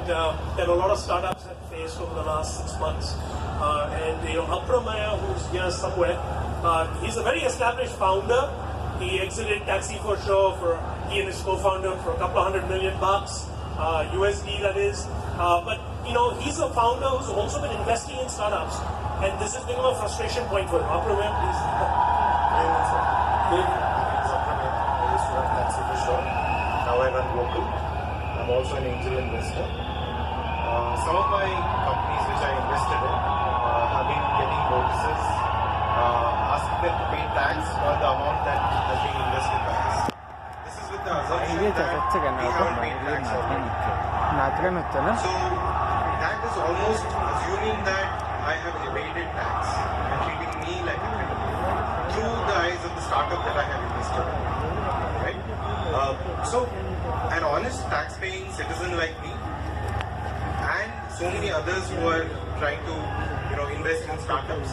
that a lot of startups have faced over the last 6 months. Apramaya, who's here somewhere, he's a very established founder. He exited Taxi for Show he and his co-founder for a couple of $100 million, USD that is. But he's a founder who's also been investing in startups, and this has become a frustration point for him. Apramaya, please. I used to run Taxi for Show. Now I run Local. I'm also an angel investor. Some of my companies which I invested in have been getting notices asking them to pay tax for the amount that has been invested by us. This is with the assumption that we haven't paid tax already. So that is almost assuming that I have evaded tax and treating me like a criminal through the eyes of the startup that I have invested in. Right? So an honest tax-paying citizen like me and so many others who are trying to invest in startups,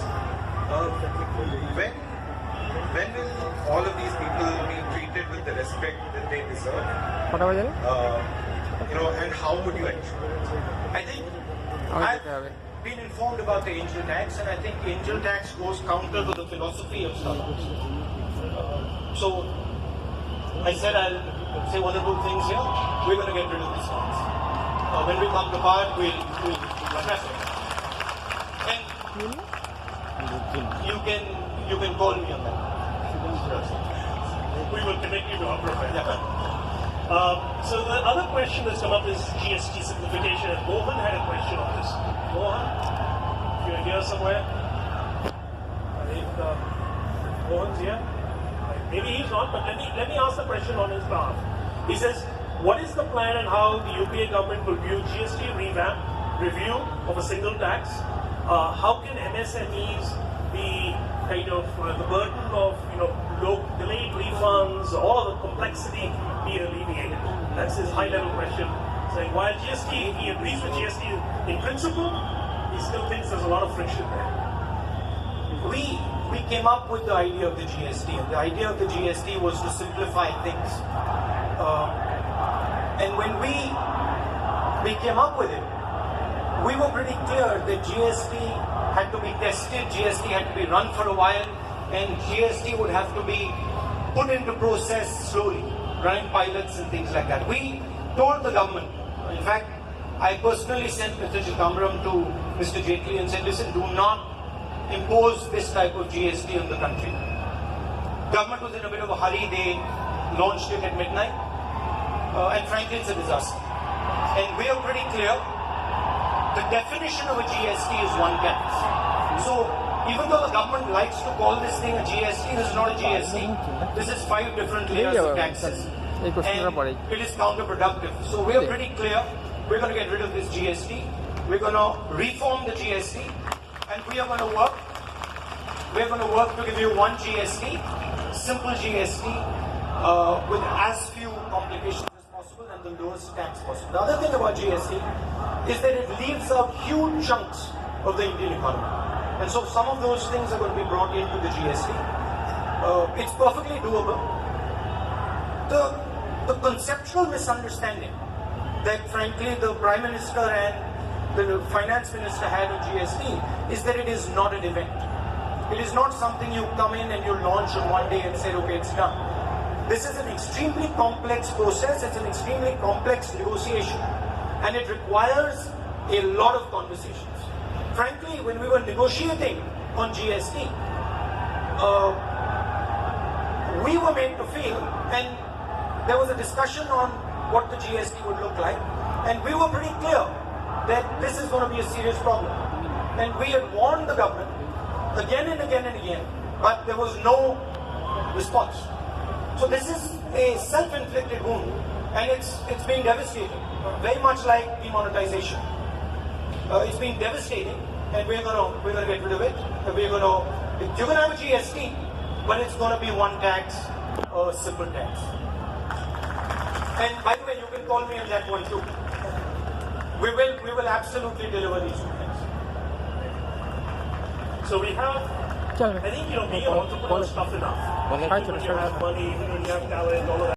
when will all of these people be treated with the respect that they deserve? And how would you ensure it? I think I've been informed about the angel tax, and I think angel tax goes counter to the philosophy of startups. So I said I'll say one or two things here. We're going to get rid of these ones. When we come to part, we'll address it. And you can call me on that. We will connect you to Apramaya. So the other question that's come up is GST simplification, and Mohan had a question on this. Mohan, if you're here somewhere, I think Mohan's here. Maybe he's not, but let me ask the question on his behalf. He says, what is the plan and how the UPA government will view GST review of a single tax? How can MSMEs be kind of the burden of delayed refunds, all the complexity be alleviated? That's his high-level question. Saying while GST, he agrees with GST in principle, he still thinks there's a lot of friction there. We came up with the idea of the GST, and the idea of the GST was to simplify things. And when we came up with it, we were pretty clear that GST had to be tested, GST had to be run for a while, and GST would have to be put into process slowly, running pilots and things like that. We told the government, in fact, I personally sent Mr. Chidambaram to Mr. Jaitley and said, listen, do not impose this type of GST on the country. Government was in a bit of a hurry, they launched it at midnight, and frankly it's a disaster. And we are pretty clear, the definition of a GST is one tax. So even though the government likes to call this thing a GST, this is not a GST. This is 5 different layers of taxes. And it is counterproductive. So we are pretty clear, we're going to get rid of this GST. We're going to reform the GST. And we are going to work. We're going to work to give you one GST, simple GST, with as few complications as possible and the lowest tax possible. The other thing about GST is that it leaves out huge chunks of the Indian economy. And so some of those things are going to be brought into the GST. It's perfectly doable. The conceptual misunderstanding that frankly the Prime Minister and the Finance Minister had on GST is that it is not an event. It is not something you come in and you launch on one day and say, okay, it's done. This is an extremely complex process, it's an extremely complex negotiation, and it requires a lot of conversations. Frankly, when we were negotiating on GST, we were made to feel, and there was a discussion on what the GST would look like, and we were pretty clear that this is going to be a serious problem. And we had warned the government again and again and again, but there was no response. So this is a self-inflicted wound, and it's been devastating, very much like demonetization. It's been devastating, and we're gonna get rid of it. You're gonna have a GST, but it's gonna be one tax, a simple tax. And by the way, you can call me on that one too. We will absolutely deliver these two things. So we have, I think being an entrepreneur is tough enough. When you have money, when you have talent, all of that.